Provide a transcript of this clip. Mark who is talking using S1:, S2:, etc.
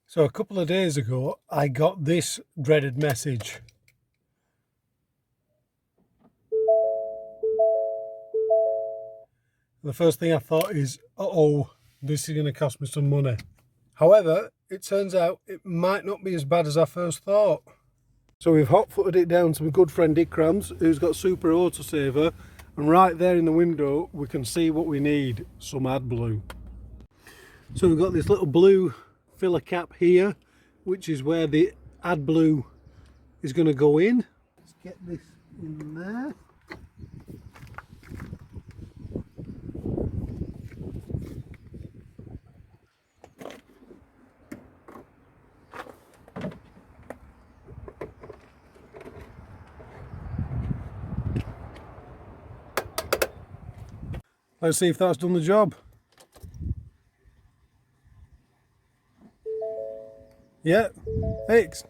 S1: So a couple of days ago, I got this dreaded message. The first thing I thought is, uh-oh, this is going to cost me some money. However, it turns out it might not be as bad as I first thought. So we've hot-footed it down to my good friend Ikram's, who's got super autosaver, and right there in the window we can see what we need, some AdBlue. So we've got this little blue filler cap here, which is where the AdBlue is going to go in. Let's get this in there. Let's see if that's done the job. Yeah, fixed.